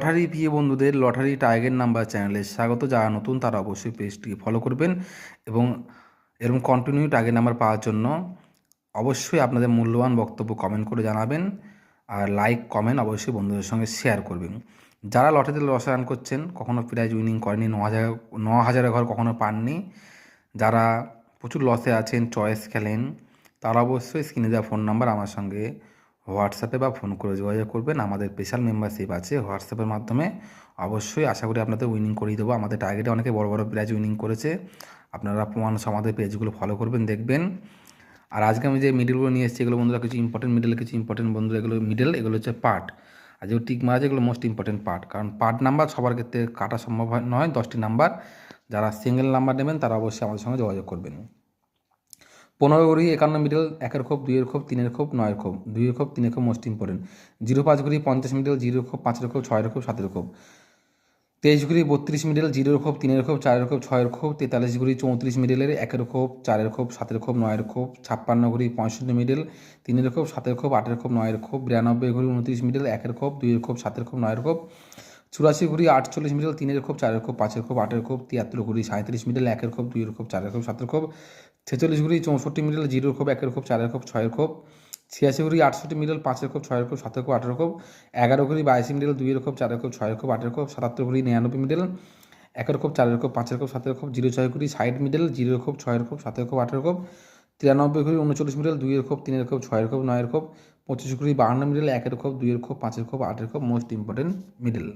Lottery প্রিয় বন্ধুদের lottery tiger number চ্যানেলে স্বাগত। যারা নতুন তারা অবশ্যই পেজটিকে ফলো করবেন এবং এরকম কন্টিনিউ টাইগার নাম্বার পাওয়ার জন্য অবশ্যই আপনাদের মূল্যবান বক্তব্য কমেন্ট করে জানাবেন, আর লাইক কমেন্ট অবশ্যই বন্ধুদের সঙ্গে শেয়ার করবেন। যারা লটারিতে লস রান করছেন, কখনও প্রাইজ উইনিং করেনি, 9,000 ঘর কখনও পাননি, যারা প্রচুর লসে আছেন, চয়েস খেলেন, তারা অবশ্যই স্ক্রিনে দেওয়া ফোন নাম্বার আমার সঙ্গে হোয়াটসঅ্যাপে বা ফোন করে যোগাযোগ করবেন। আমাদের স্পেশাল মেম্বারশিপ আছে হোয়াটসঅ্যাপের মাধ্যমে, অবশ্যই আশা করি আপনাদের উইনিং করিয়ে দেবো। আমাদের টার্গেটে অনেকে বড় বড় প্রাইজ উইনিং করেছে। আপনারা মানুষ আমাদের পেজগুলো ফলো করবেন, দেখবেন। আর আজকে আমি যে মিডলগুলো নিয়ে এসেছি, এগুলো বন্ধুরা কিছু ইম্পর্টেন্ট মিডল, কিছু ইম্পর্টেন্ট বন্ধুরা এগুলো মিডল, এগুলো হচ্ছে পার্ট। আর যেগুলো টিক মারা আছে এগুলো মোস্ট ইম্পর্টেন্ট পার্ট, কারণ পার্ট নাম্বার সবার ক্ষেত্রে কাটা সম্ভব নয়। 10টি নাম্বার, যারা সিঙ্গেল নাম্বার নেবেন তারা অবশ্যই আমাদের সঙ্গে যোগাযোগ করবেন। 15 ঘড়ি 51 মিডল, 1-এর খোপ, 2-এর খোপ, 3-এর খোপ, 9-এর খোপ, 2-এর খোপ, 3-এর খোপ মোস্ট ইম্পর্টেন্ট। 05 ঘড়ি 50 মিডল, 0-এর খোপ, 5-এর খোপ, 6-এর খোপ, 7-এর খোপ। 23 ঘড়ি 32 মিডল, 0-এর খোপ, 3-এর খোপ, 4-এর খোপ, 6-এর খোপ। 43 ঘড়ি 34 মিডলের, 1-এর খোপ, 4-এর খোপ, 7-এর খোপ, 9-এর খোপ। 56 ঘড়ি 65 মিডল, 3-এর খোপ, 7-এর খোপ, 8-এর খোপ, 9-এর খোপ। 92 ঘড়ি 29 মিডল, 1-এর খোপ, 2-এর খোপ, 7-এর খোপ, 9-এর খোপ। 84 ঘড়ি 48 মিডল, 3-এর খোপ, 4-এর খোপ, 5-এর খোপ, 8-এর খোপ। 73 ঘড়ি 37 মিডল, 1-এর খোপ, 2-এর খোপ, 4-এর খোপ, 7-এর খোপ। 46 ঘড়ি 64 মিডল, 0-এর খোপ, 1-এর খোপ, 4-এর খোপ, 6-এর খোপ। 86 ঘড়ি 68 মিডল, 5-এর খোপ, 6-এর খোপ, 7-এর খোপ, 8-এর খোপ। 11 ঘড়ি 22 মিডল, 2-এর খোপ, 4-এর খোপ, 6-এর খোপ, 8-এর খোপ। 77 ঘড়ি 99 মিডল, 1-এর খোপ, 4-এর খোপ, 5-এর খোপ, 7-এর খোপ। 06 ঘড়ি 60 মিডল, 0-এর খোপ, 6-এর খোপ, 7-এর খোপ, 8-এর খোপ। 93 ঘড়ি 39 মিডল, 2-এর খোপ, 3-এর খোপ, 6-এর খোপ, 9-এর খোপ। 25 ঘড়ি 52 মিডল, 1-এর খোপ, 2-এর খোপ, 5-এর খোপ, 8-এর খোপ মোস্ট ইম্পর্টেন্ট মিডল।